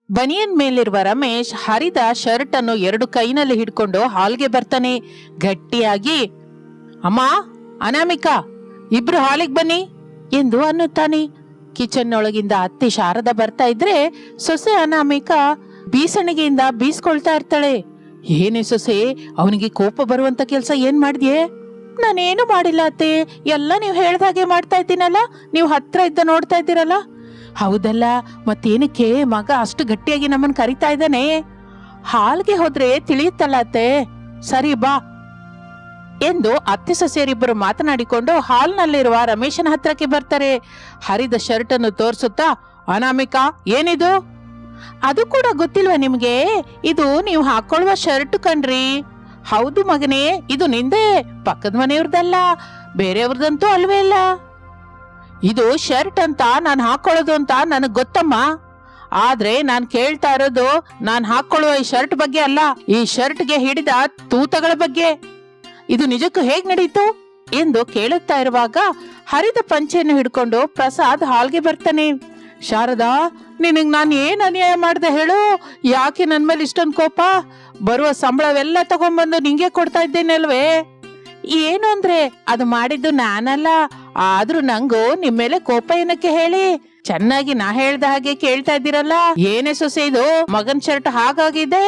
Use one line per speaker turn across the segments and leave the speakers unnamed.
ಬನಿಯನ್ ಮೇಲಿರುವ ರಮೇಶ್ ಹರಿದ ಶರ್ಟ್ ಅನ್ನು 2 ಕೈನಲ್ಲಿ ಹಿಡ್ಕೊಂಡು ಹಾಲ್ಗೆ ಬರ್ತಾನೆ. ಗಟ್ಟಿಯಾಗಿ, ಅಮ್ಮ, ಅನಾಮಿಕಾ, ಇಬ್ರು ಹಾಲಿಗೆ ಬನ್ನಿ ಎಂದು ಅನ್ನುತ್ತಾನೆ. ಕಿಚನ್ ಒಳಗಿಂದ ಅತ್ತಿ ಶಾರದಾ ಬರ್ತಾ ಇದ್ರೆ ಸೊಸೆ ಅನಾಮಿಕಾ ಬೀಸಣಿಗೆಯಿಂದ ಬೀಸ್ಕೊಳ್ತಾ ಇರ್ತಾಳೆ. ಏನೇ ಸೊಸೆ, ಅವನಿಗೆ ಕೋಪ ಬರುವಂತ ಕೆಲ್ಸ ಏನ್ ಮಾಡಿದ್ಯೆ? ನಾನೇನು ಮಾಡಿಲ್ಲ ಅತ್ತೆ, ಎಲ್ಲ ನೀವು ಹೇಳ್ದಾಗೆ ಮಾಡ್ತಾ ಇದ್ದೀನಲ್ಲ, ನೀವು ಹತ್ರ ಇದ್ದ ನೋಡ್ತಾ ಇದ್ದೀರಲ್ಲ. ಹೌದಲ್ಲ, ಮತ್ತೇನಕ್ಕೆ ಮಗ ಅಷ್ಟು ಗಟ್ಟಿಯಾಗಿ ನಮ್ಮನ್ ಕರಿತಾ ಇದ್ದಾನೆ? ಹಾಲ್ಗೆ ಹೋದ್ರೆ ತಿಳಿಯುತ್ತಲ್ಲ ಅತ್ತೆ. ಸರಿ ಬಾ ಎಂದು ಅತ್ತೆ ಸೊಸೆಯರಿಬ್ಬರು ಮಾತನಾಡಿಕೊಂಡು ಹಾಲ್ನಲ್ಲಿರುವ ರಮೇಶನ ಹತ್ರಕ್ಕೆ ಬರ್ತಾರೆ. ಹರಿದ ಶರ್ಟ್ ಅನ್ನು ತೋರಿಸುತ್ತಾ, ಅನಾಮಿಕಾ, ಏನಿದು? ಅದು ಕೂಡ ಗೊತ್ತಿಲ್ವಾ ನಿಮ್ಗೆ? ಇದು ನೀವು ಹಾಕೊಳ್ಳುವ ಶರ್ಟ್ ಕಣ್ರಿ. ಹೌದು ಮಗನೇ, ಇದು ನಿಂದೆ, ಪಕ್ಕದ ಮನೆಯವ್ರದಲ್ಲ, ಬೇರೆಯವ್ರದಂತೂ ಅಲ್ವೇ ಇಲ್ಲ. ಇದು ಶರ್ಟ್ ಅಂತ ನಾನು ಹಾಕೊಳ್ಳೋದು ಅಂತ ನನಗ್ ಗೊತ್ತಮ್ಮ. ಆದ್ರೆ ನಾನ್ ಕೇಳ್ತಾ ಇರೋದು ನಾನ್ ಹಾಕೊಳ್ಳುವ ಈ ಶರ್ಟ್ ಬಗ್ಗೆ ಅಲ್ಲ, ಈ ಶರ್ಟ್ಗೆ ಹಿಡಿದ ತೂತಗಳ ಬಗ್ಗೆ. ಇದು ನಿಜಕ್ಕೂ ಹೇಗ್ ನಡೀತು ಎಂದು ಕೇಳುತ್ತಾ ಇರುವಾಗ ಹರಿದ ಪಂಚೆಯನ್ನು ಹಿಡ್ಕೊಂಡು ಪ್ರಸಾದ್ ಹಾಲ್ಗೆ ಬರ್ತಾನೆ. ಶಾರದಾ, ನಿನಗ್ ನಾನು ಏನ್ ಅನ್ಯಾಯ ಮಾಡ್ದೆ ಹೇಳು? ಯಾಕೆ ನನ್ ಮೇಲೆ ಇಷ್ಟೊಂದು ಕೋಪ? ಬರುವ ಸಂಬಳವೆಲ್ಲ ತಗೊಂಡ್ಬಂದು ನಿಂಗೆ ಕೊಡ್ತಾ ಇದ್ದೇನೆ ಅಲ್ವೇ? ಏನು ಅಂದ್ರೆ ಅದು ಮಾಡಿದ್ದು ನಾನಲ್ಲ, ಆದ್ರೂ ನಂಗೂ ನಿಮ್ ಮೇಲೆ ಕೋಪ ಏನಕ್ಕೆ ಹೇಳಿ? ಚೆನ್ನಾಗಿ ನಾ ಹೇಳ್ದ ಹಾಗೆ ಕೇಳ್ತಾ ಇದ್ದೀರಲ್ಲ. ಏನೇ ಸೊಸೆ ಇದು? ಮಗನ್ ಶರ್ಟ್ ಹಾಗಾಗಿದೆ,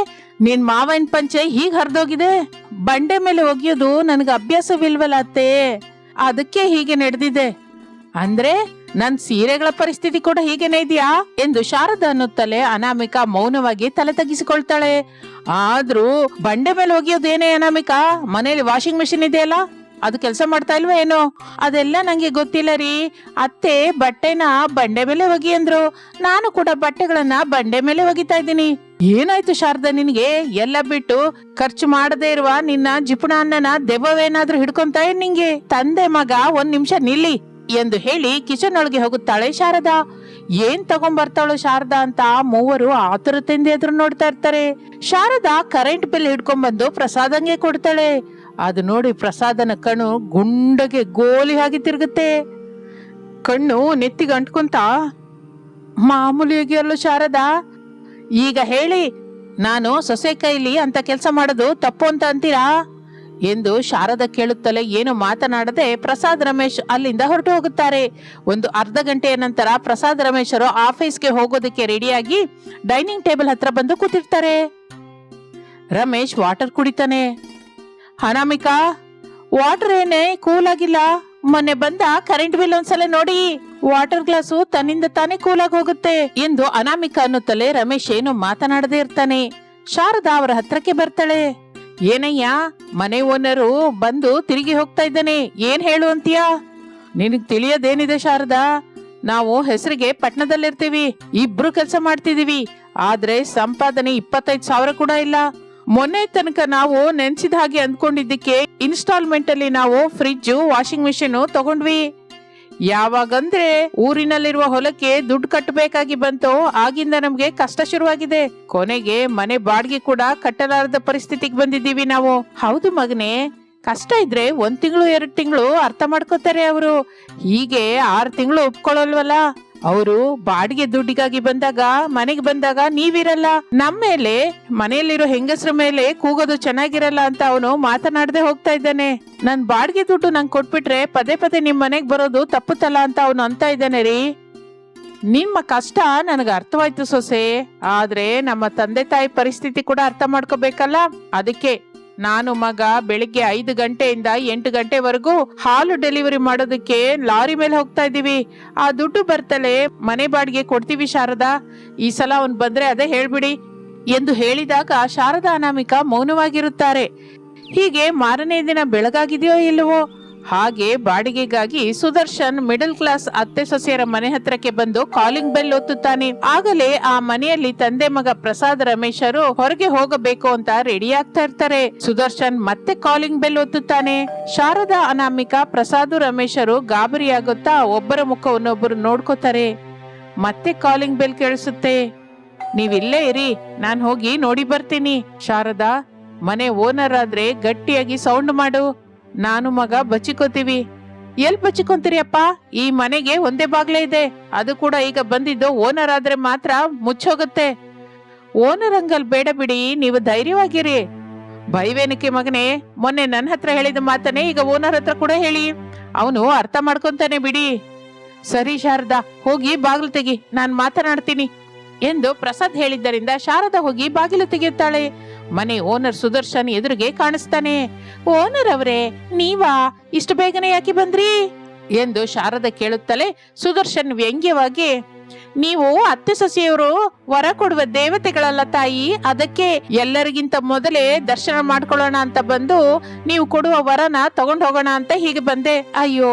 ನಿನ್ ಮಾವನ್ ಪಂಚೆ ಹೀಗ್ ಹರಿದೋಗಿದೆ. ಬಂಡೆ ಮೇಲೆ ಒಗೆಯೋದು ನನ್ಗೆ ಅಭ್ಯಾಸವಿಲ್ವಲ್ಲ ಅತ್ತೆ, ಅದಕ್ಕೆ ಹೀಗೆ ನಡೆದಿದೆ. ಅಂದ್ರೆ ನನ್ ಸೀರೆಗಳ ಪರಿಸ್ಥಿತಿ ಕೂಡ ಹೀಗೇನೆ ಇದೆಯಾ ಎಂದು ಶಾರದಾ ಅನ್ನುತ್ತಲೇ ಅನಾಮಿಕಾ ಮೌನವಾಗಿ ತಲೆ ತಗ್ಗಿಸಿಕೊಳ್ತಾಳೆ. ಆದ್ರೂ ಬಂಡೆ ಮೇಲೆ ಒಗೆಯೋದೇನೇ ಅನಾಮಿಕಾ? ಮನೇಲಿ ವಾಷಿಂಗ್ ಮೆಷಿನ್ ಇದೆಯಲ್ಲ, ಅದು ಕೆಲಸ ಮಾಡ್ತಾ ಇಲ್ವಾ ಏನೋ? ಅದೆಲ್ಲ ನಂಗೆ ಗೊತ್ತಿಲ್ಲ ರೀ ಅತ್ತೆ. ಬಟ್ಟೆನ ಬಂಡೆ ಮೇಲೆ ಒಗಿ ಅಂದ್ರು, ನಾನು ಕೂಡ ಬಟ್ಟೆಗಳನ್ನ ಬಂಡೆ ಮೇಲೆ ಒಗಿತಾ ಇದ್ದೀನಿ. ಏನಾಯ್ತು ಶಾರದಾ ನಿನ್ಗೆ? ಎಲ್ಲ ಬಿಟ್ಟು ಖರ್ಚು ಮಾಡದೇ ಇರುವ ನಿನ್ನ ಜಿಪುಣ ಅನ್ನನ ದೆವ್ವವೇನಾದ್ರೂ ಹಿಡ್ಕೊಂತ ನಿಂಗೆ? ತಂದೆ ಮಗ ಒಂದ್ ನಿಮಿಷ ನಿಲ್ಲಿ ಎಂದು ಹೇಳಿ ಕಿಚನ್ ಒಳಗೆ ಹೋಗುತ್ತಾಳೆ ಶಾರದಾ. ಏನ್ ತಗೊಂಡ್ಬರ್ತಾಳು ಶಾರದಾ ಅಂತ ಮೂವರು ಆತುರತೆಯಿಂದ ಎದುರು ನೋಡ್ತಾ ಇರ್ತಾರೆ. ಶಾರದಾ ಕರೆಂಟ್ ಬಿಲ್ ಹಿಡ್ಕೊಂಡ್ಬಂದು ಪ್ರಸಾದಂಗೆ ಕೊಡ್ತಾಳೆ. ಅದು ನೋಡಿ ಪ್ರಸಾದನ ಕಣ್ಣು ಗುಂಡಗೆ ಗೋಲಿ ಹಾಗೆ ತಿರುಗುತ್ತೆ. ಕಣ್ಣು ನೆತ್ತಿಗೆ ಅಂಟ್ಕೊಂತ, ಮಾಮೂಲಿಯಾಗಿ ಅಲ್ಲ ಶಾರದಾ, ಈಗ ಹೇಳಿ, ನಾನು ಸೊಸೆ ಕೈಲಿ ಅಂತ ಕೆಲಸ ಮಾಡೋದು ತಪ್ಪು ಅಂತ ಅಂತೀರಾ ಎಂದು ಶಾರದಾ ಕೇಳುತ್ತಲೇ ಏನು ಮಾತನಾಡದೆ ಪ್ರಸಾದ್ ರಮೇಶ್ ಅಲ್ಲಿಂದ ಹೊರಟು ಹೋಗುತ್ತಾರೆ. ಒಂದು ಅರ್ಧ ಗಂಟೆಯ ನಂತರ ಪ್ರಸಾದ್ ರಮೇಶರು ಆಫೀಸ್ಗೆ ಹೋಗೋದಕ್ಕೆ ರೆಡಿಯಾಗಿ ಡೈನಿಂಗ್ ಟೇಬಲ್ ಹತ್ರ ಬಂದು ಕೂತಿರ್ತಾರೆ. ರಮೇಶ್ ವಾಟರ್ ಕುಡಿತಾನೆ. ಅನಾಮಿಕಾ, ವಾಟರ್ ಏನೇ ಕೂಲ್ ಆಗಿಲ್ಲ? ಮೊನ್ನೆ ಬಂದ ಕರೆಂಟ್ ಬಿಲ್ ಒಂದ್ಸಲ ನೋಡಿ, ವಾಟರ್ ಗ್ಲಾಸು ತನ್ನಿಂದ ತಾನೇ ಕೂಲ್ ಆಗಿ ಹೋಗುತ್ತೆ ಎಂದು ಅನಾಮಿಕಾ ಅನ್ನುತ್ತಲೇ ರಮೇಶ್ ಏನು ಮಾತನಾಡದೇ ಇರ್ತಾನೆ. ಶಾರದಾ ಅವರ ಹತ್ರಕ್ಕೆ ಬರ್ತಾಳೆ. ಏನಯ್ಯ, ಮನೆ ಓನರು ಬಂದು ತಿರುಗಿ ಹೋಗ್ತಾ ಇದ್ದಾನೆ, ಏನ್ ಹೇಳು ಅಂತೀಯಾ? ನಿನಗ್ ತಿಳಿಯೋದೇನಿದೆ ಶಾರದಾ, ನಾವು ಹೆಸರಿಗೆ ಪಟ್ಟಣದಲ್ಲಿರ್ತೀವಿ, ಇಬ್ರು ಕೆಲಸ ಮಾಡ್ತಿದೀವಿ, ಆದ್ರೆ ಸಂಪಾದನೆ 25,000 ಕೂಡ ಇಲ್ಲ. ಮೊನ್ನೆ ತನಕ ನಾವು ನೆನ್ಸಿದ ಹಾಗೆ ಅಂದ್ಕೊಂಡಿದ್ದಕ್ಕೆ ಇನ್ಸ್ಟಾಲ್ಮೆಂಟ್ ಅಲ್ಲಿ ನಾವು ಫ್ರಿಡ್ಜ್, ವಾಷಿಂಗ್ ಮಿಷಿನ್ ತಗೊಂಡ್ವಿ. ಯಾವಾಗಂದ್ರೆ ಊರಿನಲ್ಲಿರುವ ಹೊಲಕ್ಕೆ ದುಡ್ಡು ಕಟ್ಟಬೇಕಾಗಿ ಬಂತು, ಆಗಿಂದ ನಮ್ಗೆ ಕಷ್ಟ ಶುರುವಾಗಿದೆ. ಕೊನೆಗೆ ಮನೆ ಬಾಡಿಗೆ ಕೂಡ ಕಟ್ಟಲಾರದ ಪರಿಸ್ಥಿತಿಗೆ ಬಂದಿದ್ದೀವಿ ನಾವು. ಹೌದು ಮಗನೇ, ಕಷ್ಟ ಇದ್ರೆ 1 ತಿಂಗಳು 2 ತಿಂಗಳು ಅರ್ಥ ಮಾಡ್ಕೋತಾರೆ ಅವರು, ಹೀಗೆ 6 ತಿಂಗಳು ಒಪ್ಕೊಳ್ಳಲ್ವಲ್ಲ. ಅವರು ಬಾಡಿಗೆ ದುಡ್ಡಿಗಾಗಿ ಬಂದಾಗ, ಮನೆಗೆ ಬಂದಾಗ ನೀವಿರಲ್ಲ. ನಮ್ಮೇಲೆ, ಮನೆಯಲ್ಲಿರೋ ಹೆಂಗಸ್ರ ಮೇಲೆ ಕೂಗೋದು ಚೆನ್ನಾಗಿರಲ್ಲ ಅಂತ ಅವನು ಮಾತನಾಡದೆ ಹೋಗ್ತಾ ಇದ್ದಾನೆ. ನನ್ ಬಾಡಿಗೆ ದುಡ್ಡು ನಂಗೆ ಕೊಟ್ಬಿಟ್ರೆ ಪದೇ ಪದೇ ನಿಮ್ ಮನೆಗ್ ಬರೋದು ತಪ್ಪುತ್ತಲ್ಲ ಅಂತ ಅವನು ಅಂತ ಇದ್ದಾನೆ ರೀ. ನಿಮ್ಮ ಕಷ್ಟ ನನಗೆ ಅರ್ಥವಾಯ್ತು ಸೊಸೆ, ಆದ್ರೆ ನಮ್ಮ ತಂದೆ ತಾಯಿ ಪರಿಸ್ಥಿತಿ ಕೂಡ ಅರ್ಥ ಮಾಡ್ಕೋಬೇಕಲ್ಲ. ಅದಕ್ಕೆ ನಾನು ಮಗ ಬೆಳಿಗ್ಗೆ 5 ಗಂಟೆಯಿಂದ 8 ಗಂಟೆವರೆಗೂ ಹಾಲು ಡೆಲಿವರಿ ಮಾಡೋದಕ್ಕೆ ಲಾರಿ ಮೇಲೆ ಹೋಗ್ತಾ ಇದೀವಿ. ಆ ದುಡ್ಡು ಬರ್ತಲೇ ಮನೆ ಬಾಡಿಗೆ ಕೊಡ್ತೀವಿ ಶಾರದಾ. ಈ ಸಲ ಅವ್ನ್ ಬಂದ್ರೆ ಅದೇ ಹೇಳ್ಬಿಡಿ ಎಂದು ಹೇಳಿದಾಗ ಶಾರದಾ ಅನಾಮಿಕಾ ಮೌನವಾಗಿರುತ್ತಾರೆ. ಹೀಗೆ ಮಾರನೇ ದಿನ ಬೆಳಗಾಗಿದೆಯೋ ಇಲ್ಲವೋ, ಹಾಗೆ ಬಾಡಿಗೆಗಾಗಿ ಸುದರ್ಶನ್ ಮಿಡಲ್ ಕ್ಲಾಸ್ ಅತ್ತೆ ಸೊಸೆಯರ ಮನೆ ಹತ್ರಕ್ಕೆ ಬಂದು ಕಾಲಿಂಗ್ ಬೆಲ್ ಒತ್ತುತ್ತಾನೆ. ಆಗಲೇ ಆ ಮನೆಯಲ್ಲಿ ತಂದೆ ಮಗ ಪ್ರಸಾದ್ ರಮೇಶರು ಹೊರಗೆ ಹೋಗಬೇಕು ಅಂತ ರೆಡಿ ಆಗ್ತಾ ಇರ್ತಾರೆ. ಸುದರ್ಶನ್ ಮತ್ತೆ ಕಾಲಿಂಗ್ ಬೆಲ್ ಒತ್ತುತ್ತಾನೆ. ಶಾರದಾ ಅನಾಮಿಕಾ ಪ್ರಸಾದ್ ರಮೇಶರು ಗಾಬರಿಯಾಗುತ್ತಾ ಒಬ್ಬರ ಮುಖವನ್ನೊಬ್ಬರು ನೋಡ್ಕೋತಾರೆ. ಮತ್ತೆ ಕಾಲಿಂಗ್ ಬೆಲ್ ಕೇಳಿಸುತ್ತೆ. ನೀವಿಲ್ಲೇ ಇರಿ, ನಾನ್ ಹೋಗಿ ನೋಡಿ ಬರ್ತೀನಿ. ಶಾರದಾ, ಮನೆ ಓನರ್ ಆದ್ರೆ ಗಟ್ಟಿಯಾಗಿ ಸೌಂಡ್ ಮಾಡು, ನಾನು ಮಗ ಬಚ್ಚಿಕೋತೀವಿ. ಎಲ್ ಬಚ್ಚಿಕೊಂತೀರಿ ಅಪ್ಪ? ಈ ಮನೆಗೆ ಒಂದೇ ಬಾಗ್ಲೇ ಇದೆ, ಅದು ಕೂಡ ಈಗ ಬಂದಿದ್ದು ಓನರ್ ಆದ್ರೆ ಮಾತ್ರ ಮುಚ್ಚೋಗುತ್ತೆ. ಓನರ್ ಅಂಕಲ್ ಬೇಡ ಬಿಡಿ, ನೀವು ಧೈರ್ಯವಾಗಿರಿ. ಭಯವೇನಕ್ಕೆ ಮಗನೇ, ಮೊನ್ನೆ ನನ್ನ ಹತ್ರ ಹೇಳಿದ ಮಾತನ್ನೇ ಈಗ ಓನರ್ ಹತ್ರ ಕೂಡ ಹೇಳಿ, ಅವನು ಅರ್ಥ ಮಾಡ್ಕೊಂತಾನೆ ಬಿಡಿ. ಸರಿ ಶಾರದಾ, ಹೋಗಿ ಬಾಗಿಲು ತೆಗಿ, ನಾನ್ ಮಾತನಾಡ್ತೀನಿ ಎಂದು ಪ್ರಸಾದ್ ಹೇಳಿದ್ದರಿಂದ ಶಾರದಾ ಹೋಗಿ ಬಾಗಿಲು ತೆಗೆಯುತ್ತಾಳೆ. ಮನೆ ಓನರ್ ಸುದರ್ಶನ್ ಎದುರಿಗೆ ಕಾಣಿಸ್ತಾನೆ. ಓನರ್ ಅವರೇ, ನೀವಾ ಇಷ್ಟು ಬೇಗನೆ ಯಾಕೆ ಬಂದ್ರಿ ಎಂದು ಶಾರದಾ ಕೇಳುತ್ತಲೇ ಸುದರ್ಶನ್ ವ್ಯಂಗ್ಯವಾಗಿ, ನೀವು ಅತ್ತೆ ಸೊಸೆಯವರು ವರ ಕೊಡುವ ದೇವತೆಗಳಲ್ಲ ತಾಯಿ, ಅದಕ್ಕೆ ಎಲ್ಲರಿಗಿಂತ ಮೊದಲೇ ದರ್ಶನ ಮಾಡ್ಕೊಳ್ಳೋಣ ಅಂತ ಬಂದು ನೀವು ಕೊಡುವ ವರನ ತಗೊಂಡ್ ಹೋಗೋಣ ಅಂತ ಹೀಗೆ ಬಂದೆ. ಅಯ್ಯೋ,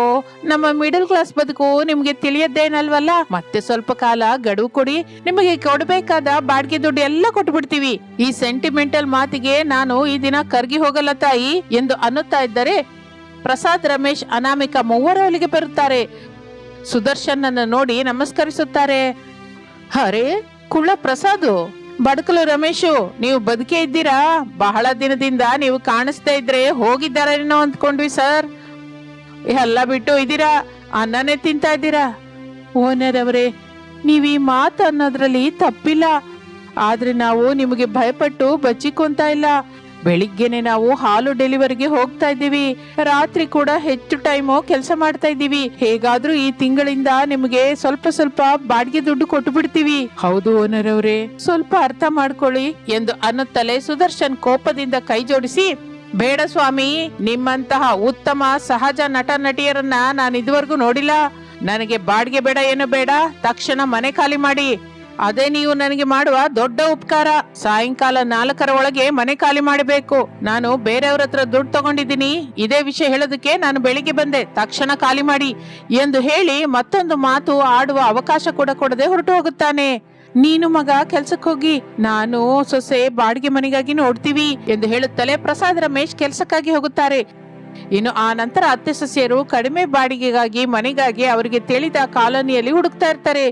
ನಮ್ಮ ಮಿಡಲ್ ಕ್ಲಾಸ್ ಬದುಕು ನಿಮ್ಗೆ ತಿಳಿಯದ್ದೇನಲ್ವಲ್ಲ. ಮತ್ತೆ ಸ್ವಲ್ಪ ಕಾಲ ಗಡುವು ಕೊಡಿ, ನಿಮಗೆ ಕೊಡ್ಬೇಕಾದ ಬಾಡಿಗೆ ದುಡ್ಡು ಎಲ್ಲ ಕೊಟ್ಬಿಡ್ತೀವಿ. ಈ ಸೆಂಟಿಮೆಂಟಲ್ ಮಾತಿಗೆ ನಾನು ಈ ದಿನ ಕರ್ಗಿ ಹೋಗಲ್ಲ ತಾಯಿ ಎಂದು ಅನ್ನುತ್ತಾ ಇದ್ದರೆ ಪ್ರಸಾದ್, ರಮೇಶ್, ಅನಾಮಿಕಾ ಮೂವರು ಅಲ್ಲಿಗೆ ಬರುತ್ತಾರೆ. ಸುದರ್ಶನ್ ಅನ್ನು ನೋಡಿ ನಮಸ್ಕರಿಸುತ್ತಾರೆ. ಅರೆ ಕುಳ್ಳ ಪ್ರಸಾದ್, ಬಡಕಲು ರಮೇಶು, ನೀವು ಬದುಕೇ ಇದ್ದೀರಾ? ಬಹಳ ದಿನದಿಂದ ನೀವು ಕಾಣಿಸ್ತಾ ಇದ್ರೆ ಹೋಗಿದ್ದಾರೇನೋ ಅಂದ್ಕೊಂಡ್ವಿ ಸರ್. ಎಲ್ಲ ಬಿಟ್ಟು ಇದ್ದೀರಾ, ಅನ್ನನೇ ತಿಂತಾ ಇದ್ದೀರಾ. ಓನರ್ ಅವರೇ, ನೀವ್ ಈ ಮಾತು ಅನ್ನೋದ್ರಲ್ಲಿ ತಪ್ಪಿಲ್ಲ, ಆದ್ರೆ ನಾವು ನಿಮಗೆ ಭಯಪಟ್ಟು ಬಚ್ಚಿಕೊಂತ ಇಲ್ಲ. ಬೆಳಿಗ್ಗೆನೆ ನಾವು ಹಾಲು ಡೆಲಿವರಿಗೆ ಹೋಗ್ತಾ ಇದ್ದೀವಿ, ರಾತ್ರಿ ಕೂಡ ಹೆಚ್ಚು ಟೈಮು ಕೆಲಸ ಮಾಡ್ತಾ ಇದ್ದೀವಿ. ಹೇಗಾದ್ರೂ ಈ ತಿಂಗಳಿಂದ ನಿಮಗೆ ಸ್ವಲ್ಪ ಸ್ವಲ್ಪ ಬಾಡಿಗೆ ದುಡ್ಡು ಕೊಟ್ಟು ಬಿಡ್ತೀವಿ. ಹೌದು ಓನರ್ ಅವರೇ, ಸ್ವಲ್ಪ ಅರ್ಥ ಮಾಡ್ಕೊಳ್ಳಿ ಎಂದು ಅನ್ನುತ್ತಲೇ ಸುದರ್ಶನ್ ಕೋಪದಿಂದ ಕೈ ಜೋಡಿಸಿ, ಬೇಡ ಸ್ವಾಮಿ, ನಿಮ್ಮಂತಹ ಉತ್ತಮ ಸಹಜ ನಟ ನಟಿಯರನ್ನ ನಾನು ಇದುವರೆಗೂ ನೋಡಿಲ್ಲ. ನನಗೆ ಬಾಡಿಗೆ ಬೇಡ, ಏನು ಬೇಡ, ತಕ್ಷಣ ಮನೆ ಖಾಲಿ ಮಾಡಿ. ಅದೇ ನೀವು ನನಗೆ ಮಾಡುವ ದೊಡ್ಡ ಉಪಕಾರ. ಸಾಯಂಕಾಲ 4 ಒಳಗೆ ಮನೆ ಖಾಲಿ ಮಾಡಬೇಕು. ನಾನು ಬೇರೆಯವ್ರ ಹತ್ರ ದುಡ್ಡು ತಗೊಂಡಿದ್ದೀನಿ, ಇದೇ ವಿಷಯ ಹೇಳೋದಕ್ಕೆ ನಾನು ಬೆಳಿಗ್ಗೆ ಬಂದೆ, ತಕ್ಷಣ ಖಾಲಿ ಮಾಡಿ ಎಂದು ಹೇಳಿ ಮತ್ತೊಂದು ಮಾತು ಆಡುವ ಅವಕಾಶ ಕೂಡ ಕೊಡದೆ ಹೊರಟು ಹೋಗುತ್ತಾನೆ. ನೀನು ಮಗ ಕೆಲ್ಸಕ್ಕೆ ಹೋಗಿ, ನಾನು ಸೊಸೆ ಬಾಡಿಗೆ ಮನೆಗಾಗಿ ನೋಡ್ತೀವಿ ಎಂದು ಹೇಳುತ್ತಲೇ ಪ್ರಸಾದ್, ರಮೇಶ್ ಕೆಲ್ಸಕ್ಕಾಗಿ ಹೋಗುತ್ತಾರೆ. ಇನ್ನು ಆ ನಂತರ ಅತ್ತೆ ಸೊಸೆಯರು ಕಡಿಮೆ ಬಾಡಿಗೆಗಾಗಿ ಮನೆಗಾಗಿ ಅವರಿಗೆ ತಿಳಿದ ಕಾಲೋನಿಯಲ್ಲಿ ಹುಡುಕ್ತಾ ಇರ್ತಾರೆ.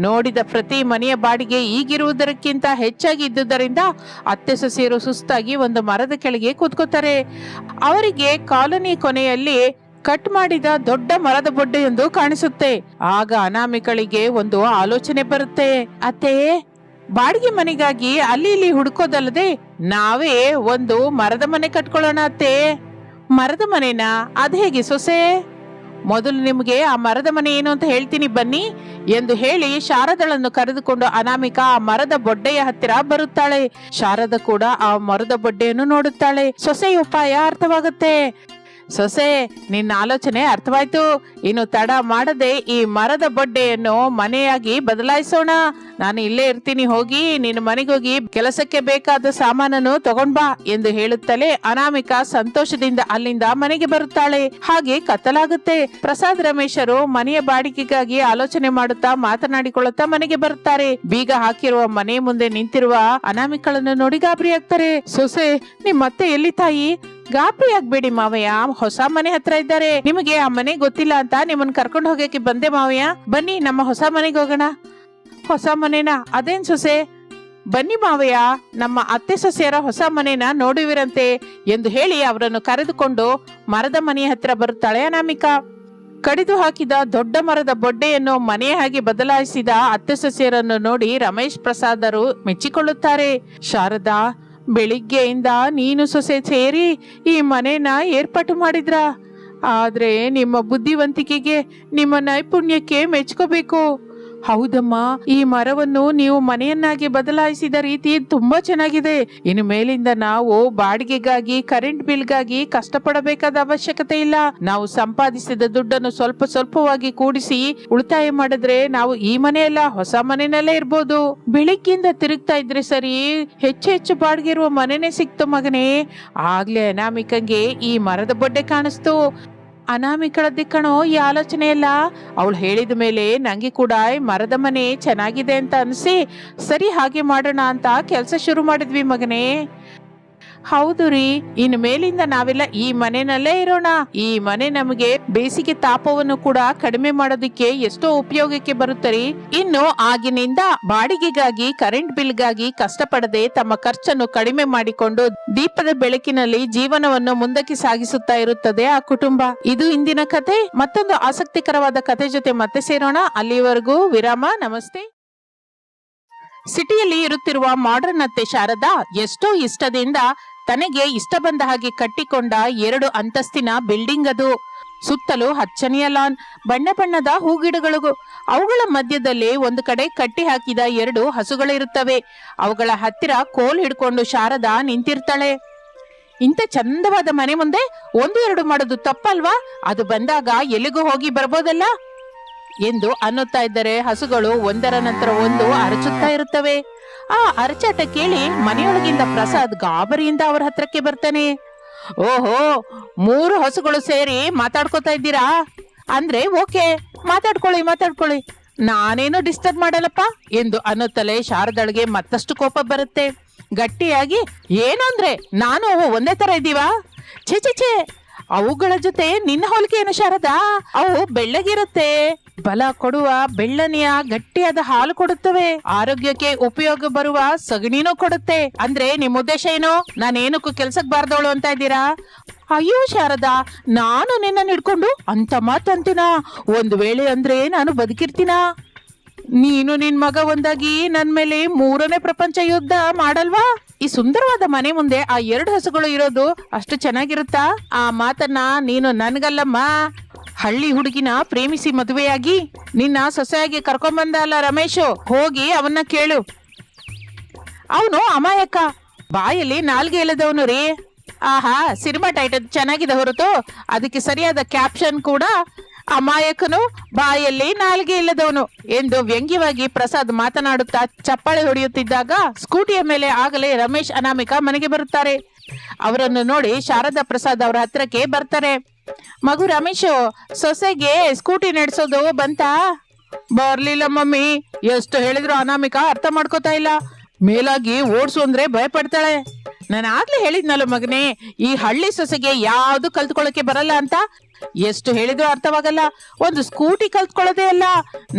ನೋಡಿದ ಪ್ರತಿ ಮನೆಯ ಬಾಡಿಗೆ ಈಗಿರುವುದಕ್ಕಿಂತ ಹೆಚ್ಚಾಗಿ ಇದ್ದುದರಿಂದ ಅತ್ತೆ ಸೊಸೆಯರು ಸುಸ್ತಾಗಿ ಒಂದು ಮರದ ಕೆಳಗೆ ಕೂತ್ಕೋತಾರೆ. ಅವರಿಗೆ ಕಾಲೋನಿ ಕೊನೆಯಲ್ಲಿ ಕಟ್ ಮಾಡಿದ ದೊಡ್ಡ ಮರದ ಬೊಡ್ಡೆಯೊಂದು ಕಾಣಿಸುತ್ತೆ. ಆಗ ಅನಾಮಿಕಳಿಗೆ ಒಂದು ಆಲೋಚನೆ ಬರುತ್ತೆ. ಅತ್ತೆ, ಬಾಡಿಗೆ ಮನೆಗಾಗಿ ಅಲ್ಲಿ ಇಲ್ಲಿ ಹುಡುಕೋದಲ್ಲದೆ ನಾವೇ ಒಂದು ಮರದ ಮನೆ ಕಟ್ಕೊಳ್ಳೋಣ ಅತ್ತೆ. ಮರದ ಮನೆನಾ? ಅದ್ ಹೇಗೆ ಸೊಸೆ? ಮೊದಲು ನಿಮಗೆ ಆ ಮರದ ಮನೆ ಏನು ಅಂತ ಹೇಳ್ತೀನಿ ಬನ್ನಿ ಎಂದು ಹೇಳಿ ಶಾರದಳನ್ನು ಕರೆದುಕೊಂಡು ಅನಾಮಿಕಾ ಆ ಮರದ ಬೊಡ್ಡೆಯ ಹತ್ತಿರ ಬರುತ್ತಾಳೆ. ಶಾರದ ಕೂಡ ಆ ಮರದ ಬೊಡ್ಡೆಯನ್ನು ನೋಡುತ್ತಾಳೆ. ಸೊಸೆಯ ಉಪಾಯ ಅರ್ಥವಾಗುತ್ತೆ. ಸೊಸೆ, ನಿನ್ನ ಆಲೋಚನೆ ಅರ್ಥವಾಯ್ತು. ಇನ್ನು ತಡ ಮಾಡದೆ ಈ ಮರದ ಬೊಡ್ಡೆಯನ್ನು ಮನೆಯಾಗಿ ಬದಲಾಯಿಸೋಣ. ನಾನು ಇಲ್ಲೇ ಇರ್ತೀನಿ, ಹೋಗಿ ನಿನ್ನ ಮನೆಗೋಗಿ ಕೆಲಸಕ್ಕೆ ಬೇಕಾದ ಸಾಮಾನನ್ನು ತಗೊಂಡ್ ಬಾ ಎಂದು ಹೇಳುತ್ತಲೇ ಅನಾಮಿಕಾ ಸಂತೋಷದಿಂದ ಅಲ್ಲಿಂದ ಮನೆಗೆ ಬರುತ್ತಾಳೆ. ಹಾಗೆ ಕತ್ತಲಾಗುತ್ತೆ. ಪ್ರಸಾದ್, ರಮೇಶರು ಮನೆಯ ಬಾಡಿಗೆಗಾಗಿ ಆಲೋಚನೆ ಮಾಡುತ್ತಾ ಮಾತನಾಡಿಕೊಳ್ಳುತ್ತಾ ಮನೆಗೆ ಬರುತ್ತಾರೆ. ಬೀಗ ಹಾಕಿರುವ ಮನೆ ಮುಂದೆ ನಿಂತಿರುವ ಅನಾಮಿಕಳನ್ನು ನೋಡಿ ಗಾಬರಿ ಆಗ್ತಾರೆ. ಸೊಸೆ, ನಿಮ್ಮತ್ತೆ ಎಲ್ಲಿ ತಾಯಿ? ಗಾಬರಿ ಆಗ್ಬೇಡಿ ಮಾವಯ್ಯ, ಹೊಸ ಮನೆ ಹತ್ರ ಇದ್ದಾರೆ. ನಿಮಗೆ ಆ ಮನೆ ಗೊತ್ತಿಲ್ಲ ಅಂತ ನಿಮ್ಮನ್ನ ಕರ್ಕೊಂಡು ಹೋಗಕ್ಕೆ ಬಂದೆ ಮಾವಯ್ಯ. ಬನ್ನಿ ನಮ್ಮ ಹೊಸ ಮನೆಗೆ ಹೋಗೋಣ. ಹೊಸ ಮನೆನಾ? ಅದೇನ್ ಸೊಸೆ? ಬನ್ನಿ ಮಾವಯ್ಯ, ನಮ್ಮ ಅತ್ತೆ ಸೊಸೆಯರ ಹೊಸ ಮನೆನ ನೋಡುವಿರಂತೆ ಎಂದು ಹೇಳಿ ಅವರನ್ನು ಕರೆದುಕೊಂಡು ಮರದ ಮನೆಯ ಹತ್ರ ಬರುತ್ತಾಳೆ ಅನಾಮಿಕಾ. ಕಡಿದು ಹಾಕಿದ ದೊಡ್ಡ ಮರದ ಬೊಡ್ಡೆಯನ್ನು ಮನೆಯ ಹಾಗೆ ಬದಲಾಯಿಸಿದ ಅತ್ತೆ ಸೊಸೆಯರನ್ನು ನೋಡಿ ರಮೇಶ್ ಪ್ರಸಾದರು ಮೆಚ್ಚಿಕೊಳ್ಳುತ್ತಾರೆ. ಶಾರದಾ, ಬೆಳಿಗ್ಗೆಯಿಂದ ನೀನು ಸೊಸೆ ಸೇರಿ ಈ ಮನೆನ ಏರ್ಪಾಟು ಮಾಡಿದ್ರ, ಆದ್ರೆ ನಿಮ್ಮ ಬುದ್ಧಿವಂತಿಕೆಗೆ, ನಿಮ್ಮ ನೈಪುಣ್ಯಕ್ಕೆ ಮೆಚ್ಕೋಬೇಕು. ಹೌದಮ್ಮ, ಈ ಮರವನ್ನು ನೀವು ಮನೆಯನ್ನಾಗಿ ಬದಲಾಯಿಸಿದ ರೀತಿ ತುಂಬಾ ಚೆನ್ನಾಗಿದೆ. ಇನ್ನು ಮೇಲಿಂದ ನಾವು ಬಾಡಿಗೆಗಾಗಿ, ಕರೆಂಟ್ ಬಿಲ್ಗಾಗಿ ಕಷ್ಟಪಡಬೇಕಾದ ಅವಶ್ಯಕತೆ ಇಲ್ಲ. ನಾವು ಸಂಪಾದಿಸಿದ ದುಡ್ಡನ್ನು ಸ್ವಲ್ಪ ಸ್ವಲ್ಪವಾಗಿ ಕೂಡಿಸಿ ಉಳಿತಾಯ ಮಾಡಿದ್ರೆ ನಾವು ಈ ಮನೆಯಲ್ಲ ಹೊಸ ಮನೆಯಲ್ಲೇ ಇರ್ಬೋದು. ಬೆಳಿಗ್ಗೆಯಿಂದ ತಿರುಗ್ತಾ ಇದ್ರೆ ಸರಿ, ಹೆಚ್ಚು ಹೆಚ್ಚು ಬಾಡಿಗೆ ಇರುವ ಮನೆನೇ ಸಿಕ್ತು ಮಗನೇ. ಆಗ್ಲೇ ಅನಾಮಿಕಂಗೆ ಈ ಮರದ ಬೊಡ್ಡೆ ಕಾಣಿಸ್ತು. ಅನಾಮಿಕಳದ್ದೆ ಕಣೋ ಈ ಆಲೋಚನೆ ಎಲ್ಲ. ಅವಳು ಹೇಳಿದ ಮೇಲೆ ನಂಗೆ ಕೂಡ ಮರದ ಮನೆ ಚೆನ್ನಾಗಿದೆ ಅಂತ ಅನ್ಸಿ ಸರಿ ಹಾಗೆ ಮಾಡೋಣ ಅಂತ ಕೆಲಸ ಶುರು ಮಾಡಿದ್ವಿ ಮಗನೇ. ಹೌದು ರೀ, ಇನ್ನು ಮೇಲಿಂದ ನಾವೆಲ್ಲ ಈ ಮನೆಯಲ್ಲೇ ಇರೋಣ. ಈ ಮನೆ ನಮಗೆ ಬೇಸಿಗೆ ತಾಪವನ್ನು ಕೂಡ ಕಡಿಮೆ ಮಾಡೋದಕ್ಕೆ ಎಷ್ಟೋ ಉಪಯೋಗಕ್ಕೆ ಬರುತ್ತರಿ. ಇನ್ನು ಆಗಿನಿಂದ ಬಾಡಿಗೆಗಾಗಿ, ಕರೆಂಟ್ ಬಿಲ್ಗಾಗಿ ಕಷ್ಟಪಡದೆ ತಮ್ಮ ಖರ್ಚನ್ನು ಕಡಿಮೆ ಮಾಡಿಕೊಂಡು ದೀಪದ ಬೆಳಕಿನಲ್ಲಿ ಜೀವನವನ್ನು ಮುಂದಕ್ಕೆ ಸಾಗಿಸುತ್ತಾ ಇರುತ್ತದೆ ಆ ಕುಟುಂಬ. ಇದು ಇಂದಿನ ಕತೆ. ಮತ್ತೊಂದು ಆಸಕ್ತಿಕರವಾದ ಕತೆ ಜೊತೆ ಮತ್ತೆ ಸೇರೋಣ. ಅಲ್ಲಿವರೆಗೂ ವಿರಾಮ. ನಮಸ್ತೆ. ಸಿಟಿಯಲ್ಲಿ ಇರುತ್ತಿರುವ ಮಾಡರ್ನ್ ಅತ್ತೆ ಶಾರದಾ ಎಷ್ಟೋ ಇಷ್ಟದಿಂದ ತನಗೆ ಇಷ್ಟ ಬಂದ ಹಾಗೆ ಕಟ್ಟಿಕೊಂಡ 2 ಅಂತಸ್ತಿನ ಬಿಲ್ಡಿಂಗ್ ಅದು. ಸುತ್ತಲೂ ಹಚ್ಚನೆಯ ಲಾನ್, ಬಣ್ಣ ಬಣ್ಣದ ಹೂಗಿಡಗಳು. ಅವುಗಳ ಮಧ್ಯದಲ್ಲಿ ಒಂದು ಕಡೆ ಕಟ್ಟಿ ಹಾಕಿದ 2 ಹಸುಗಳಿರುತ್ತವೆ. ಅವುಗಳ ಹತ್ತಿರ ಕೋಲ್ ಹಿಡ್ಕೊಂಡು ಶಾರದಾ ನಿಂತಿರ್ತಾಳೆ. ಇಂಥ ಚಂದವಾದ ಮನೆ ಮುಂದೆ 1-2 ಮಾಡೋದು ತಪ್ಪಲ್ವಾ? ಅದು ಬಂದಾಗ ಎಲ್ಲಿಗೂ ಹೋಗಿ ಬರ್ಬೋದಲ್ಲ ಎಂದು ಅನ್ನುತ್ತಾ ಇದ್ದರೆ ಹಸುಗಳು ಒಂದರ ನಂತರ ಒಂದು ಅರಚುತ್ತಾ ಇರುತ್ತವೆ. ಆ ಅರಚಾಟ ಕೇಳಿ ಮನೆಯೊಳಗಿಂದ ಪ್ರಸಾದ್ ಗಾಬರಿಯಿಂದ ಅವರ ಹತ್ರಕ್ಕೆ ಬರ್ತಾನೆ. ಓಹೋ, 3 ಹಸುಗಳು ಸೇರಿ ಮಾತಾಡ್ಕೋತಾ ಇದ್ದೀರಾ? ಅಂದ್ರೆ ಓಕೆ, ಮಾತಾಡ್ಕೊಳ್ಳಿ, ನಾನೇನು ಡಿಸ್ಟರ್ಬ್ ಮಾಡಲ್ಲಪ್ಪ ಎಂದು ಅನ್ನುತ್ತಲೇ ಶಾರದಳಿಗೆ ಮತ್ತಷ್ಟು ಕೋಪ ಬರುತ್ತೆ. ಗಟ್ಟಿಯಾಗಿ, ಏನು ಅಂದ್ರೆ ನಾನು ಒಂದೇ ತರ ಇದ್ದೀವಾ? ಛೇ, ಅವುಗಳ ಜೊತೆ ನಿನ್ನ ಹೋಲಿಕೆ ಏನು ಶಾರದಾ? ಅವು ಬೆಳ್ಳಗಿರುತ್ತೆ, ಬಲ ಕೊಡುವ ಬೆಳ್ಳನೆಯ ಗಟ್ಟಿಯಾದ ಹಾಲು ಕೊಡುತ್ತವೆ, ಆರೋಗ್ಯಕ್ಕೆ ಉಪಯೋಗ ಬರುವ ಸಗಣಿನೂ ಕೊಡುತ್ತೆ. ಅಂದ್ರೆ ನಿಮ್ ಉದ್ದೇಶ ಏನು? ನಾನೇನಕ್ಕೂ ಕೆಲ್ಸಕ್ ಬಾರ್ದವಳು ಅಂತ ಇದ್ದೀರಾ? ಅಯ್ಯೋ ಶಾರದಾ, ನಾನು ನಿನ್ನ ಹಿಡ್ಕೊಂಡು ಅಂತ ಮಾತಂತೀನ? ಒಂದು ವೇಳೆ ಅಂದ್ರೆ ನಾನು ಬದುಕಿರ್ತೀನ? ನೀನು ನಿನ್ ಮಗ ಒಂದಾಗಿ ನನ್ ಮೇಲೆ 3ನೇ ಪ್ರಪಂಚ ಯುದ್ಧ ಮಾಡಲ್ವಾ? ಈ ಸುಂದರವಾದ ಮನೆ ಮುಂದೆ ಆ 2 ಹಸುಗಳು ಇರೋದು ಅಷ್ಟು ಚೆನ್ನಾಗಿರುತ್ತಾ? ಆ ಮಾತನ್ನ ನೀನು ನನ್ಗಲ್ಲಮ್ಮ, ಹಳ್ಳಿ ಹುಡುಗಿನ ಪ್ರೇಮಿಸಿ ಮದುವೆಯಾಗಿ ನಿನ್ನ ಸೊಸೆಯಾಗಿ ಕರ್ಕೊಂಬಂದ ಅಲ್ಲ ರಮೇಶು, ಹೋಗಿ ಅವನ್ನ ಕೇಳು. ಅವನು ಅಮಾಯಕ, ಬಾಯಲ್ಲಿ ನಾಲ್ಗೆ ಇಲ್ಲದವನು ರೀ. ಆಹಾ, ಸಿನಿಮಾ ಟೈಟಲ್ ಚೆನ್ನಾಗಿದೆ ಹೊರತು ಅದಕ್ಕೆ ಸರಿಯಾದ ಕ್ಯಾಪ್ಷನ್ ಕೂಡ ಅಮಾಯಕನು ಬಾಯಲ್ಲಿ ನಾಲ್ಗೆ ಇಲ್ಲದವನು ಎಂದು ವ್ಯಂಗ್ಯವಾಗಿ ಪ್ರಸಾದ್ ಮಾತನಾಡುತ್ತಾ ಚಪ್ಪಾಳೆ ಹೊಡೆಯುತ್ತಿದ್ದಾಗ ಸ್ಕೂಟಿಯ ಮೇಲೆ ಆಗಲೇ ರಮೇಶ್ ಅನಾಮಿಕಾ ಮನೆಗೆ ಬರುತ್ತಾರೆ. ಅವರನ್ನು ನೋಡಿ ಶಾರದಾ ಪ್ರಸಾದ್ ಅವರ ಹತ್ರಕ್ಕೆ ಬರ್ತಾರೆ. ಮಗು ರಮೇಶು, ಸೊಸೆಗೆ ಸ್ಕೂಟಿ ನಡೆಸೋದು ಬಂತಾ? ಬರ್ಲಿಲ್ಲ ಮಮ್ಮಿ. ಎಷ್ಟು ಹೇಳಿದ್ರು ಅನಾಮಿಕಾ ಅರ್ಥ ಮಾಡ್ಕೋತಾ ಇಲ್ಲ. ಮೇಲಾಗಿ ಓಡ್ಸು ಅಂದ್ರೆ ಭಯ ಪಡ್ತಾಳೆ. ನಾನು ಆಗ್ಲೇ ಹೇಳಿದ್ನಲ್ಲ ಮಗನೇ, ಈ ಹಳ್ಳಿ ಸೊಸೆಗೆ ಯಾವ್ದು ಕಲ್ತ್ಕೊಳ್ಳೋಕೆ ಬರಲ್ಲ ಅಂತ. ಎಷ್ಟು ಹೇಳಿದ್ರು ಅರ್ಥವಾಗಲ್ಲ. ಒಂದು ಸ್ಕೂಟಿ ಕಲ್ತ್ಕೊಳ್ಳೋದೇ ಅಲ್ಲ,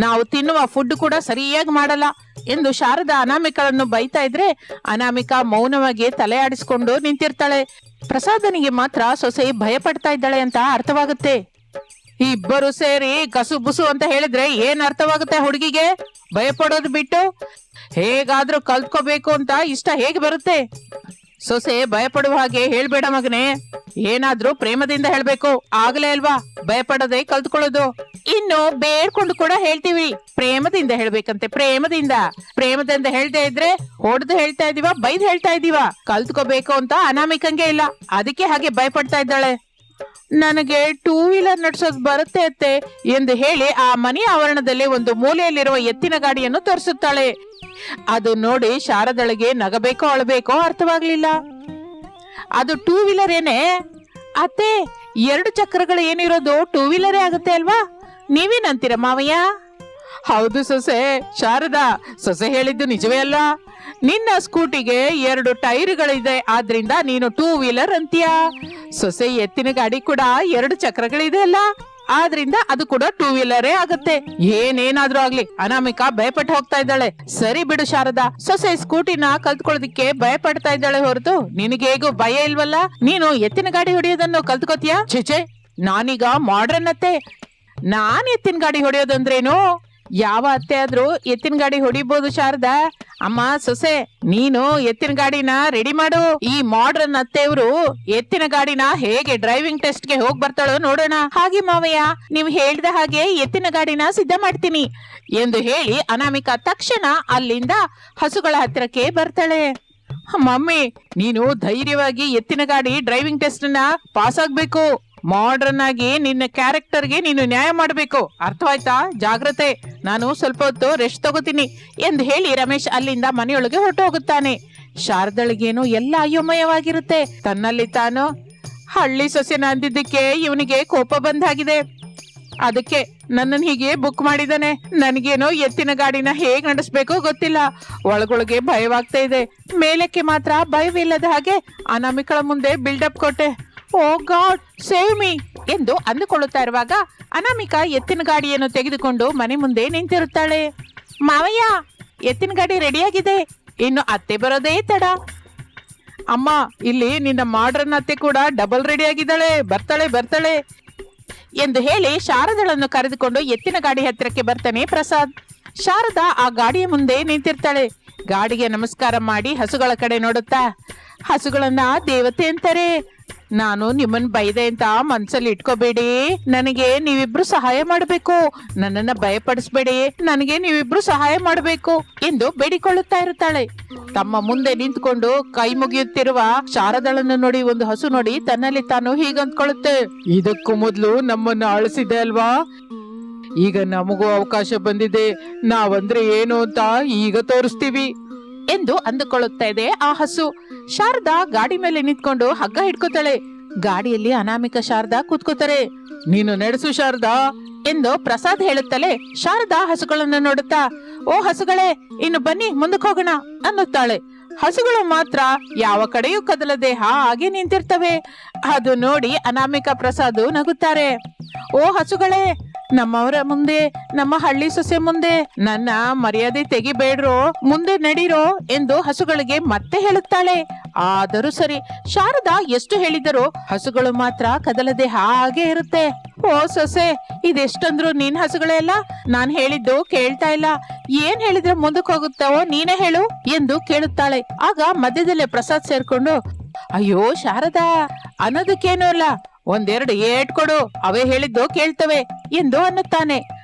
ನಾವು ತಿನ್ನುವ ಫುಡ್ ಕೂಡ ಸರಿಯಾಗಿ ಮಾಡಲ್ಲ ಎಂದು ಶಾರದಾ ಅನಾಮಿಕಳನ್ನು ಬೈತಾ ಇದ್ರೆ ಅನಾಮಿಕಾ ಮೌನವಾಗಿ ತಲೆ ಆಡಿಸ್ಕೊಂಡು ನಿಂತಿರ್ತಾಳೆ. ಪ್ರಸಾದನಿಗೆ ಮಾತ್ರ ಸೊಸೆ ಭಯ ಪಡ್ತಾ ಇದ್ದಾಳೆ ಅಂತ ಅರ್ಥವಾಗುತ್ತೆ. ಇಬ್ಬರು ಸೇರಿ ಕಸು ಬುಸು ಅಂತ ಹೇಳಿದ್ರೆ ಏನ್ ಅರ್ಥವಾಗುತ್ತೆ ಹುಡುಗಿಗೆ? ಭಯ ಪಡೋದು ಬಿಟ್ಟು ಹೇಗಾದ್ರೂ ಕಲ್ತ್ಕೋಬೇಕು ಅಂತ ಇಷ್ಟ ಹೇಗೆ ಬರುತ್ತೆ? ಸೊಸೆ ಭಯ ಪಡುವ ಹಾಗೆ ಹೇಳ್ಬೇಡ ಮಗನೇ, ಏನಾದ್ರೂ ಪ್ರೇಮದಿಂದ ಹೇಳ್ಬೇಕು, ಆಗ್ಲೇ ಅಲ್ವಾ ಭಯ ಪಡೋದೇ ಕಲ್ತ್ಕೊಳ್ಳೋದು. ಇನ್ನು ಬೇಡ್ಕೊಂಡು ಕೂಡ ಹೇಳ್ತೀವಿ, ಪ್ರೇಮದಿಂದ ಹೇಳ್ಬೇಕಂತೆ, ಪ್ರೇಮದಿಂದ ಹೇಳ್ತಾ ಇದ್ರೆ ಹೊಡೆದು ಹೇಳ್ತಾ ಇದೀವ, ಬೈದ್ ಹೇಳ್ತಾ ಇದೀವ. ಕಲ್ತ್ಕೋಬೇಕು ಅಂತ ಅನಾಮಿಕಂಗೆ ಇಲ್ಲ, ಅದಕ್ಕೆ ಹಾಗೆ ಭಯ ಪಡ್ತಾ ಇದ್ದಾಳೆ. ನನಗೆ 2 ವೀಲರ್ ನಡೆಸೋದು ಬರುತ್ತೆ ಅತ್ತೆ ಎಂದು ಹೇಳಿ ಆ ಮನೆಯ ಆವರಣದಲ್ಲಿ ಒಂದು ಮೂಲೆಯಲ್ಲಿರುವ ಎತ್ತಿನ ಗಾಡಿಯನ್ನು ತೋರಿಸುತ್ತಾಳೆ. ಅದು ನೋಡಿ ಶಾರದಳಿಗೆ ನಗಬೇಕೋ ಅಳಬೇಕೋ ಅರ್ಥವಾಗ್ಲಿಲ್ಲ. ಅದು 2 ವೀಲರ್ ಏನೇ ಅತ್ತೆ? 2 ಚಕ್ರಗಳು ಏನಿರೋದು 2 ವೀಲರೇ ಆಗುತ್ತೆ ಅಲ್ವಾ? ನೀವೇನಂತೀರ ಮಾವಯ್ಯ? ಹೌದು ಸೊಸೆ. ಶಾರದಾ, ಸೊಸೆ ಹೇಳಿದ್ದು ನಿಜವೇ ಅಲ್ಲ. ನಿನ್ನ ಸ್ಕೂಟಿಗೆ 2 ಟೈರ್ಗಳಿದೆ, ಆದ್ರಿಂದ ನೀನು 2 ವೀಲರ್ ಅಂತೀಯ. ಸೊಸೆ ಎತ್ತಿನ ಗಾಡಿ ಕೂಡ 2 ಚಕ್ರಗಳಿದೆ ಅಲ್ಲ, ಆದ್ರಿಂದ ಅದು ಕೂಡ 2 ವೀಲರೇ ಆಗುತ್ತೆ. ಏನೇನಾದ್ರೂ ಆಗ್ಲಿ ಅನಾಮಿಕಾ ಭಯಪಟ್ಟು ಹೋಗ್ತಾ ಇದ್ದಾಳೆ. ಸರಿ ಬಿಡು ಶಾರದಾ, ಸೊಸೆ ಸ್ಕೂಟಿನ ಕಲ್ತ್ಕೊಳ್ಳೋದಿಕ್ಕೆ ಭಯ ಪಡ್ತಾ ಇದ್ದಾಳೆ ಹೊರತು ನಿನಗೆ ಹೇಗೂ ಭಯ ಇಲ್ವಲ್ಲ? ನೀನು ಎತ್ತಿನ ಗಾಡಿ ಹೊಡೆಯೋದನ್ನು ಕಲ್ತ್ಕೋತೀಯ? ಛೇ, ನಾನೀಗ ಮಾಡ್ರನ್ ಅತ್ತೆ. ನಾನ್ ಎತ್ತಿನ ಗಾಡಿ ಹೊಡೆಯೋದಂದ್ರೇನು? ಯಾವ ಅತ್ತೆ ಆದ್ರೂ ಎತ್ತಿನ ಗಾಡಿ ಹೊಡಿಬಹುದು ಶಾರದಾ. ಅಮ್ಮ ಸೊಸೆ, ನೀನು ಎತ್ತಿನ ಗಾಡಿನ ರೆಡಿ ಮಾಡು. ಈ ಮಾಡ್ರನ್ ಅತ್ತೆಯವರು ಎತ್ತಿನ ಗಾಡಿನ ಹೇಗೆ ಡ್ರೈವಿಂಗ್ ಟೆಸ್ಟ್ ಗೆ ಹೋಗಿ ಬರ್ತಾಳೋ ನೋಡೋಣ. ಹಾಗೆ ಮಾವಯ್ಯ, ನೀವು ಹೇಳ್ದ ಹಾಗೆ ಎತ್ತಿನ ಗಾಡಿನ ಸಿದ್ಧ ಮಾಡ್ತೀನಿ ಎಂದು ಹೇಳಿ ಅನಾಮಿಕಾ ತಕ್ಷಣ ಅಲ್ಲಿಂದ ಹಸುಗಳ ಹತ್ತಿರಕ್ಕೆ ಬರ್ತಾಳೆ. ಮಮ್ಮಿ, ನೀನು ಧೈರ್ಯವಾಗಿ ಎತ್ತಿನ ಗಾಡಿ ಡ್ರೈವಿಂಗ್ ಟೆಸ್ಟ್ ನ ಪಾಸ್ ಆಗ್ಬೇಕು. ಮಾಡ್ರನ್ ಆಗಿ ನಿನ್ನ ಕ್ಯಾರೆಕ್ಟರ್ಗೆ ನೀನು ನ್ಯಾಯ ಮಾಡಬೇಕು, ಅರ್ಥವಾಯ್ತಾ? ಜಾಗ್ರತೆ, ನಾನು ಸ್ವಲ್ಪ ಹೊತ್ತು ರೆಸ್ಟ್ ತಗೋತೀನಿ ಎಂದು ಹೇಳಿ ರಮೇಶ್ ಅಲ್ಲಿಂದ ಮನೆಯೊಳಗೆ ಹೊರಟು ಹೋಗುತ್ತಾನೆ. ಶಾರದಳಿಗೇನು ಎಲ್ಲ ಅಯೋಮಯವಾಗಿರುತ್ತೆ. ತನ್ನಲ್ಲಿ ತಾನು ಹಳ್ಳಿ ಸೊಸೆನ ಅಂದಿದ್ದಕ್ಕೆ ಇವನಿಗೆ ಕೋಪ ಬಂದಾಗಿದೆ. ಅದಕ್ಕೆ ನನ್ನನ್ನು ಹೀಗೆ ಬುಕ್ ಮಾಡಿದಾನೆ. ನನಗೇನೋ ಎತ್ತಿನ ಗಾಡಿನ ಹೇಗ್ ನಡೆಸ್ಬೇಕೋ ಗೊತ್ತಿಲ್ಲ. ಒಳಗೊಳಗೆ ಭಯವಾಗ್ತಾ ಇದೆ. ಮೇಲಕ್ಕೆ ಮಾತ್ರ ಭಯವಿಲ್ಲದ ಹಾಗೆ ಅನಾಮಿಕಳ ಮುಂದೆ ಬಿಲ್ಡಪ್ ಕೊಟ್ಟೆ. ಓ ಗಾಡ್, ಸೇವ್ ಮೀ ಎಂದು ಅಂದುಕೊಳ್ಳುತ್ತಾ ಇರುವಾಗ ಅನಾಮಿಕಾ ಎತ್ತಿನ ಗಾಡಿಯನ್ನು ತೆಗೆದುಕೊಂಡು ಮನೆ ಮುಂದೆ ನಿಂತಿರುತ್ತಾಳೆ. ಮಾವಯ್ಯ, ಎತ್ತಿನ ಗಾಡಿ ರೆಡಿಯಾಗಿದೆ, ಇನ್ನು ಅತ್ತೆ ಬರೋದೇ ತಡ. ಅಮ್ಮ, ಇಲ್ಲಿ ನಿನ್ನ ಮಾಡ್ರನ್ ಅತ್ತೆ ಕೂಡ ಡಬಲ್ ರೆಡಿ ಆಗಿದ್ದಾಳೆ, ಬರ್ತಾಳೆ ಎಂದು ಹೇಳಿ ಶಾರದಳನ್ನು ಕರೆದುಕೊಂಡು ಎತ್ತಿನ ಗಾಡಿ ಹತ್ತಿರಕ್ಕೆ ಬರ್ತಾನೆ ಪ್ರಸಾದ್. ಶಾರದಾ ಆ ಗಾಡಿಯ ಮುಂದೆ ನಿಂತಿರ್ತಾಳೆ. ಗಾಡಿಗೆ ನಮಸ್ಕಾರ ಮಾಡಿ ಹಸುಗಳ ಕಡೆ ನೋಡುತ್ತಾ, ಹಸುಗಳನ್ನ ದೇವತೆ ಅಂತಾರೆ. ನಾನು ನಿಮ್ಮನ್ ಬೈದೆ ಅಂತ ಮನ್ಸಲ್ಲಿ ಇಟ್ಕೋಬೇಡಿ. ನನಗೆ ನೀವಿಬ್ರು ಸಹಾಯ ಮಾಡಬೇಕು. ನನ್ನನ್ನ ಭಯಪಡಿಸ್ಬೇಡಿ. ನನಗೆ ನೀವಿಬ್ರು ಸಹಾಯ ಮಾಡಬೇಕು ಎಂದು ಬೇಡಿಕೊಳ್ಳುತ್ತಾ ಇರುತ್ತಾಳೆ. ತಮ್ಮ ಮುಂದೆ ನಿಂತ್ಕೊಂಡು ಕೈ ಮುಗಿಯುತ್ತಿರುವ ಶಾರದಳನ್ನು ನೋಡಿ ಒಂದು ಹಸು ನೋಡಿ ತನ್ನಲ್ಲಿ ತಾನು ಹೀಗಂದ್ಕೊಳ್ಳುತ್ತೆ, ಇದಕ್ಕೂ ಮೊದಲು ನಮ್ಮನ್ನ ಆಳಿಸಿದೆ ಅಲ್ವಾ, ಈಗ ನಮಗೂ ಅವಕಾಶ ಬಂದಿದೆ, ನಾವಂದ್ರೆ ಏನು ಅಂತ ಈಗ ತೋರಿಸ್ತೀವಿ ಎಂದು ಅಂದುಕೊಳ್ಳುತ್ತಾ ಇದೆ ಆ ಹಸು. ಶಾರದಾ ಗಾಡಿ ಮೇಲೆ ನಿಂತ್ಕೊಂಡು ಹಗ್ಗ ಹಿಡ್ಕೋತಾಳೆ. ಗಾಡಿಯಲ್ಲಿ ಅನಾಮಿಕ ಶಾರದಾ ಕೂತ್ಕೋತಾರೆ. ನೀನು ನಡೆಸು ಶಾರದಾ ಎಂದು ಪ್ರಸಾದ್ ಹೇಳುತ್ತಲೇ ಶಾರದಾ ಹಸುಗಳನ್ನು ನೋಡುತ್ತಾ, ಓ ಹಸುಗಳೇ, ಇನ್ನು ಬನ್ನಿ ಮುಂದಕ್ಕೆ ಹೋಗೋಣ ಅನ್ನುತ್ತಾಳೆ. ಹಸುಗಳು ಮಾತ್ರ ಯಾವ ಕಡೆಯೂ ಕದಲದೆ ಹಾಗೆ ನಿಂತಿರ್ತವೆ. ಅದು ನೋಡಿ ಅನಾಮಿಕ ಪ್ರಸಾದ್ ನಗುತ್ತಾರೆ. ಓ ಹಸುಗಳೇ, ನಮ್ಮವರ ಮುಂದೆ, ನಮ್ಮ ಹಳ್ಳಿ ಸೊಸೆ ಮುಂದೆ ನನ್ನ ಮರ್ಯಾದೆ ತೆಗಿಬೇಡ್ರೋ, ಮುಂದೆ ನಡೀರೋ ಎಂದು ಹಸುಗಳಿಗೆ ಮತ್ತೆ ಹೇಳುತ್ತಾಳೆ. ಆದರೂ ಸರಿ, ಶಾರದಾ ಎಷ್ಟು ಹೇಳಿದರೂ ಹಸುಗಳು ಮಾತ್ರ ಕದಲದೆ ಹಾಗೆ ಇರುತ್ತೆ. ಓ ಸೊಸೆ, ಇದೆಷ್ಟಂದ್ರು ನಿನ್ ಹಸುಗಳೇ ಅಲ್ಲ, ನಾನ್ ಹೇಳಿದ್ದು ಕೇಳ್ತಾ ಇಲ್ಲ, ಏನ್ ಹೇಳಿದ್ರೆ ಮುಂದಕ್ಕೆ ಹೋಗುತ್ತಾವೋ ನೀನೇ ಹೇಳು ಎಂದು ಕೇಳುತ್ತಾಳೆ. ಆಗ ಮಧ್ಯದಲ್ಲೇ ಪ್ರಸಾದ್ ಸೇರ್ಕೊಂಡು, ಅಯ್ಯೋ ಶಾರದಾ, ಅನ್ನೋದಕ್ಕೇನೂ ಅಲ್ಲ, ಒಂದೆರಡು ಏಟ್ ಕೊಡು, ಅವೇ ಹೇಳಿದ್ದು ಕೇಳ್ತವೆ ಎಂದು ಅನ್ನುತ್ತಾನೆ.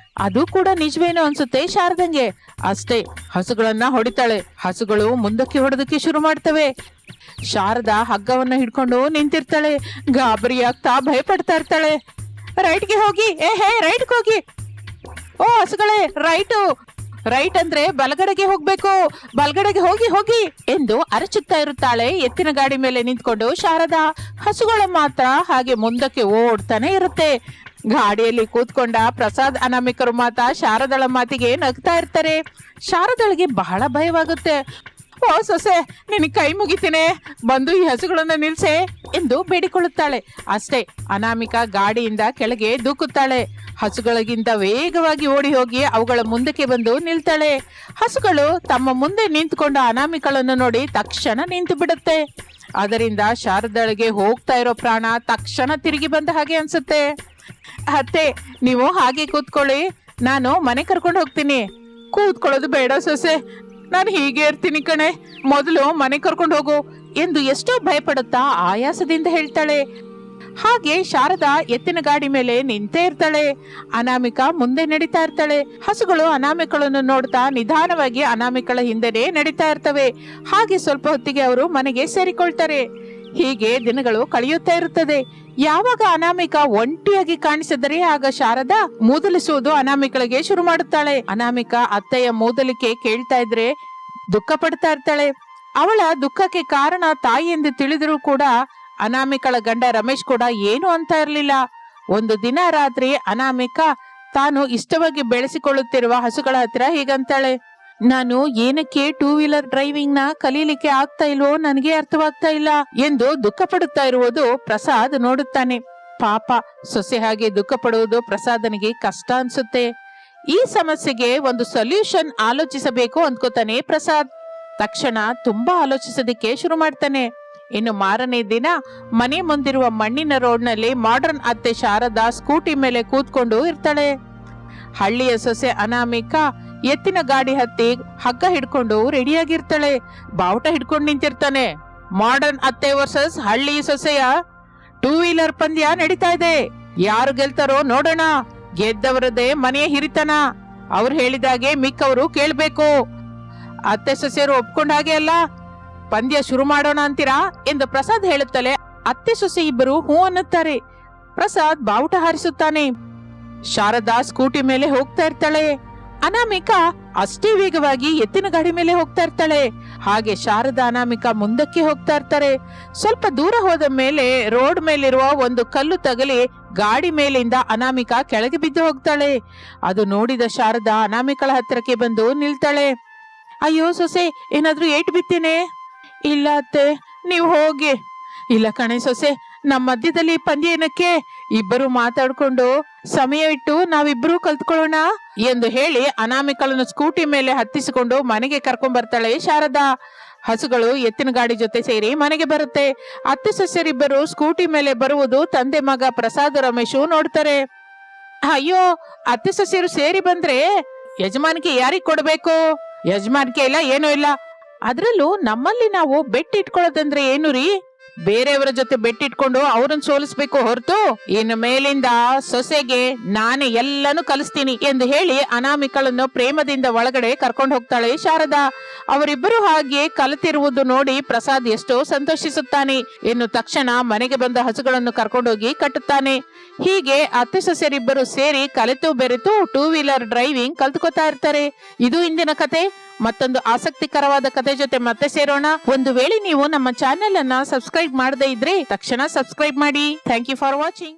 ಅದು ಕೂಡ ನಿಜವೇನೋ ಅನ್ಸುತ್ತೆ ಶಾರದಂಗೆ. ಅಷ್ಟೇ, ಹಸುಗಳನ್ನ ಹೊಡಿತಾಳೆ. ಹಸುಗಳು ಮುಂದಕ್ಕೆ ಹೊಡೆದಕ್ಕೆ ಶುರು ಮಾಡ್ತವೆ. ಶಾರದಾ ಹಗ್ಗವನ್ನ ಹಿಡ್ಕೊಂಡು ನಿಂತಿರ್ತಾಳೆ. ಗಾಬರಿ ಆಗ್ತಾ ಭಯಪಡ್ತಾ ಇರ್ತಾಳೆ. ರೈಟ್ಗೆ ಹೋಗಿ, ರೈಟ್ಗೆ ಹೋಗಿ, ಓ ಹಸುಗಳೇ, ರೈಟ್ ಅಂದ್ರೆ ಬಲಗಡೆಗೆ ಹೋಗ್ಬೇಕು, ಬಲಗಡೆಗೆ ಹೋಗಿ ಹೋಗಿ ಎಂದು ಅರಚುತ್ತಾ ಇರುತ್ತಾಳೆ ಎತ್ತಿನ ಗಾಡಿ ಮೇಲೆ ನಿಂತ್ಕೊಂಡು ಶಾರದಾ. ಹಸುಗಳು ಮಾತ್ರ ಹಾಗೆ ಮುಂದಕ್ಕೆ ಓಡ್ತಾನೆ ಇರುತ್ತೆ. ಗಾಡಿಯಲ್ಲಿ ಕೂತ್ಕೊಂಡ ಪ್ರಸಾದ್ ಅನಾಮಿಕರು ಮಾತ್ರ ಶಾರದಳ ಮಾತಿಗೆ ನಗ್ತಾ ಇರ್ತಾರೆ. ಶಾರದಳಿಗೆ ಬಹಳ ಭಯವಾಗುತ್ತೆ. ಓ ಸೊಸೆ, ನಿನಗೆ ಕೈ ಮುಗಿತೀನಿ, ಬಂದು ಈ ಹಸುಗಳನ್ನ ನಿಲ್ಸೆ ಎಂದು ಬೇಡಿಕೊಳ್ಳುತ್ತಾಳೆ. ಅಷ್ಟೇ, ಅನಾಮಿಕ ಗಾಡಿಯಿಂದ ಕೆಳಗೆ ದೂಕುತ್ತಾಳೆ. ಹಸುಗಳಿಗಿಂತ ವೇಗವಾಗಿ ಓಡಿ ಹೋಗಿ ಅವುಗಳ ಮುಂದಕ್ಕೆ ಬಂದು ನಿಲ್ತಾಳೆ. ಹಸುಗಳು ತಮ್ಮ ಮುಂದೆ ನಿಂತುಕೊಂಡ ಅನಾಮಿಕಳನ್ನು ನೋಡಿ ತಕ್ಷಣ ನಿಂತು ಬಿಡುತ್ತೆ. ಅದರಿಂದ ಶಾರದಳಿಗೆ ಹೋಗ್ತಾ ಇರೋ ಪ್ರಾಣ ತಕ್ಷಣ ತಿರುಗಿ ಬಂದ ಹಾಗೆ ಅನ್ಸುತ್ತೆ. ಅತ್ತೆ, ನೀವು ಹಾಗೆ ಕೂತ್ಕೊಳ್ಳಿ, ನಾನು ಮನೆ ಕರ್ಕೊಂಡು ಹೋಗ್ತೀನಿ. ಕೂತ್ಕೊಳ್ಳೋದು ಬೇಡ ಸೊಸೆ, ನಾನು ಹೀಗೆ ಇರ್ತೀನಿ ಕಣೆ, ಮೊದಲು ಮನೆ ಕರ್ಕೊಂಡು ಹೋಗು ಎಂದು ಎಷ್ಟೋ ಭಯಪಡುತ್ತಾ ಆಯಾಸದಿಂದ ಹೇಳ್ತಾಳೆ. ಹಾಗೆ ಶಾರದಾ ಎತ್ತಿನ ಗಾಡಿ ಮೇಲೆ ನಿಂತೇ ಇರ್ತಾಳೆ. ಅನಾಮಿಕ ಮುಂದೆ ನಡೀತಾ ಇರ್ತಾಳೆ. ಹಸುಗಳು ಅನಾಮಿಕಳನ್ನು ನೋಡ್ತಾ ನಿಧಾನವಾಗಿ ಅನಾಮಿಕಳ ಹಿಂದೆನೆ ನಡೀತಾ ಇರ್ತವೆ. ಹಾಗೆ ಸ್ವಲ್ಪ ಹೊತ್ತಿಗೆ ಅವರು ಮನೆಗೆ ಸೇರಿಕೊಳ್ತಾರೆ. ಹೀಗೆ ದಿನಗಳು ಕಳೆಯುತ್ತಾ ಇರುತ್ತದೆ. ಯಾವಾಗ ಅನಾಮಿಕ ಒಂಟಿಯಾಗಿ ಕಾಣಿಸಿದರೆ ಆಗ ಶಾರದಾ ಮೂದಲಿಸುವುದು ಅನಾಮಿಕಳಿಗೆ ಶುರು ಮಾಡುತ್ತಾಳೆ. ಅನಾಮಿಕ ಅತ್ತೆಯ ಮೂದಲಿಕೆ ಕೇಳ್ತಾ ಇದ್ರೆ ದುಃಖ ಪಡ್ತಾ ಇರ್ತಾಳೆ. ಅವಳ ದುಃಖಕ್ಕೆ ಕಾರಣ ತಾಯಿ ಎಂದು ತಿಳಿದರೂ ಕೂಡ ಅನಾಮಿಕಳ ಗಂಡ ರಮೇಶ್ ಕೂಡ ಏನು ಅಂತ ಇರಲಿಲ್ಲ. ಒಂದು ದಿನ ರಾತ್ರಿ ಅನಾಮಿಕ ತಾನು ಇಷ್ಟವಾಗಿ ಬೆಳೆಸಿಕೊಳ್ಳುತ್ತಿರುವ ಹಸುಗಳ ಹತ್ರ ಹೀಗಂತಾಳೆ, ನಾನು ಏನಕ್ಕೆ 2 ವೀಲರ್ ಡ್ರೈವಿಂಗ್ ನ ಕಲೀಲಿಕ್ಕೆ ಆಗ್ತಾ ಇಲ್ವೋ ನನಗೆ ಅರ್ಥವಾಗ್ತಾ ಇಲ್ಲ ಎಂದು ದುಃಖ ಪಡುತ್ತಾ ಇರುವುದು ಪ್ರಸಾದ್ ನೋಡುತ್ತಾನೆ. ಪಾಪ, ಸೊಸೆ ಹಾಗೆ ದುಃಖ ಪಡುವುದು ಪ್ರಸಾದನಿಗೆ ಕಷ್ಟ ಅನ್ಸುತ್ತೆ. ಈ ಸಮಸ್ಯೆಗೆ ಒಂದು ಸೊಲ್ಯೂಷನ್ ಆಲೋಚಿಸಬೇಕು ಅಂದ್ಕೋತಾನೆ ಪ್ರಸಾದ್. ತಕ್ಷಣ ತುಂಬಾ ಆಲೋಚಿಸೋದಿಕ್ಕೆ ಶುರು ಮಾಡ್ತಾನೆ. ಇನ್ನು ಮಾರನೇ ದಿನ ಮನೆ ಮುಂದಿರುವ ಮಣ್ಣಿನ ರೋಡ್ ನಲ್ಲಿ ಮಾಡರ್ನ್ ಅತ್ತೆ ಶಾರದಾ ಸ್ಕೂಟಿ ಮೇಲೆ ಕೂತ್ಕೊಂಡು ಇರ್ತಾಳೆ. ಹಳ್ಳಿಯ ಸೊಸೆ ಅನಾಮಿಕ ಎತ್ತಿನ ಗಾಡಿ ಹತ್ತಿ ಹಗ್ಗ ಹಿಡ್ಕೊಂಡು ರೆಡಿಯಾಗಿರ್ತಾಳೆ. ಬಾವುಟ ಹಿಡ್ಕೊಂಡು ನಿಂತಿರ್ತಾನೆ. ಮಾಡರ್ನ್ ಅತ್ತೆ ವರ್ಸಸ್ ಹಳ್ಳಿ ಸೊಸೆಯ 2 ವೀಲರ್ ಪಂದ್ಯ ನಡೀತಾ ಇದೆ. ಯಾರು ಗೆಲ್ತಾರೋ ನೋಡೋಣ. ಗೆದ್ದವರದೇ ಮನೆಯ ಹಿರಿತನ. ಅವ್ರು ಹೇಳಿದಾಗೆ ಮಿಕ್ಕವರು ಕೇಳ್ಬೇಕು. ಅತ್ತೆ ಸೊಸೆಯರು ಒಪ್ಕೊಂಡ ಹಾಗೆ ಅಲ್ಲ, ಪಂದ್ಯ ಶುರು ಮಾಡೋಣ ಅಂತೀರಾ ಎಂದು ಪ್ರಸಾದ್ ಹೇಳುತ್ತಲೇ ಅತ್ತೆ ಸೊಸೆ ಇಬ್ಬರು ಹೂ ಅನ್ನುತ್ತಾರೆ. ಪ್ರಸಾದ್ ಬಾವುಟ ಹಾರಿಸುತ್ತಾನೆ. ಶಾರದಾ ಸ್ಕೂಟಿ ಮೇಲೆ ಹೋಗ್ತಾ ಇರ್ತಾಳೆ. ಅನಾಮಿಕ ಅಷ್ಟೇ ವೇಗವಾಗಿ ಎತ್ತಿನ ಗಾಡಿ ಮೇಲೆ ಹೋಗ್ತಾ ಇರ್ತಾಳೆ. ಹಾಗೆ ಶಾರದಾ ಅನಾಮಿಕ ಮುಂದಕ್ಕೆ ಹೋಗ್ತಾ ಇರ್ತಾರೆ. ಸ್ವಲ್ಪ ದೂರ ಹೋದ ಮೇಲೆ ರೋಡ್ ಮೇಲಿರುವ ಒಂದು ಕಲ್ಲು ತಗಲಿ ಗಾಡಿ ಮೇಲಿಂದ ಅನಾಮಿಕ ಕೆಳಗೆ ಬಿದ್ದು ಹೋಗ್ತಾಳೆ. ಅದು ನೋಡಿದ ಶಾರದಾ ಅನಾಮಿಕಳ ಹತ್ತಿರಕ್ಕೆ ಬಂದು ನಿಲ್ತಾಳೆ. ಅಯ್ಯೋ ಸೊಸೆ, ಏನಾದ್ರೂ ಏಟ್ ಬಿತ್ತೇನೆ? ಇಲ್ಲ ಅತ್ತೆ, ನೀವು ಹೋಗಿ. ಇಲ್ಲ ಕಣೆ ಸೊಸೆ, ನಮ್ಮ ಮಧ್ಯದಲ್ಲಿ ಪಂದ್ಯ ಏನಕ್ಕೆ? ಇಬ್ಬರು ಮಾತಾಡ್ಕೊಂಡು ಸಮಯ ಇಟ್ಟು ನಾವಿಬ್ರು ಕಲ್ತ್ಕೊಳ್ಳೋಣ ಎಂದು ಹೇಳಿ ಅನಾಮಿಕಳನ್ನು ಸ್ಕೂಟಿ ಮೇಲೆ ಹತ್ತಿಸಿಕೊಂಡು ಮನೆಗೆ ಕರ್ಕೊಂಡ್ ಬರ್ತಾಳೆ ಶಾರದಾ. ಹಸುಗಳು ಎತ್ತಿನ ಗಾಡಿ ಜೊತೆ ಸೇರಿ ಮನೆಗೆ ಬರುತ್ತೆ. ಅತ್ತೆ ಸೊಸೆಯರಿಬ್ಬರು ಸ್ಕೂಟಿ ಮೇಲೆ ಬರುವುದು ತಂದೆ ಮಗ ಪ್ರಸಾದ್ ರಮೇಶು ನೋಡ್ತಾರೆ. ಅಯ್ಯೋ, ಅತ್ತೆ ಸೊಸೆಯರು ಸೇರಿ ಬಂದ್ರೆ ಯಜಮಾನಿಕೆ ಯಾರಿಗ್ ಕೊಡ್ಬೇಕು? ಯಜಮಾನಿಕೆ ಇಲ್ಲ, ಏನೂ ಇಲ್ಲ. ಅದ್ರಲ್ಲೂ ನಮ್ಮಲ್ಲಿ ನಾವು ಬೆಟ್ ಇಟ್ಕೊಳ್ಳೋದಂದ್ರೆ ಏನು ರೀ? ಬೇರೆಯವರ ಜೊತೆ ಬೆಟ್ಟಿಟ್ಕೊಂಡು ಅವ್ರನ್ನ ಸೋಲಿಸ್ಬೇಕು ಹೊರತು ಇನ್ನು ಮೇಲಿಂದ ಸೊಸೆಗೆ ನಾನೇ ಎಲ್ಲಾನು ಕಲಿಸ್ತೀನಿ ಎಂದು ಹೇಳಿ ಅನಾಮಿಕಳನ್ನು ಪ್ರೇಮದಿಂದ ಒಳಗಡೆ ಕರ್ಕೊಂಡು ಹೋಗ್ತಾಳೆ ಶಾರದಾ. ಅವರಿಬ್ಬರು ಹಾಗೆ ಕಲಿತಿರುವುದು ನೋಡಿ ಪ್ರಸಾದ್ ಎಷ್ಟೋ ಸಂತೋಷಿಸುತ್ತಾನೆ. ಇನ್ನು ತಕ್ಷಣ ಮನೆಗೆ ಬಂದ ಹಸುಗಳನ್ನು ಕರ್ಕೊಂಡೋಗಿ ಕಟ್ಟುತ್ತಾನೆ. ಹೀಗೆ ಅತ್ತೆ ಸೊಸೆಯರಿಬ್ಬರು ಸೇರಿ ಕಲಿತು ಬೆರೆತು 2 ವೀಲರ್ ಡ್ರೈವಿಂಗ್ ಕಲ್ತ್ಕೋತಾ ಇರ್ತಾರೆ. ಇದು ಇಂದಿನ ಕತೆ. ಮತ್ತೊಂದು ಆಸಕ್ತಿಕರವಾದ ಕತೆ ಜೊತೆ ಮತ್ತೆ ಸೇರೋಣ. ಒಂದು ವೇಳೆ ನೀವು ನಮ್ಮ ಚಾನೆಲ್ ಅನ್ನ ಸಬ್ಸ್ಕ್ರೈಬ್ ಮಾಡದೇ ಇದ್ರೆ ತಕ್ಷಣ ಸಬ್ಸ್ಕ್ರೈಬ್ ಮಾಡಿ. Thank you for watching.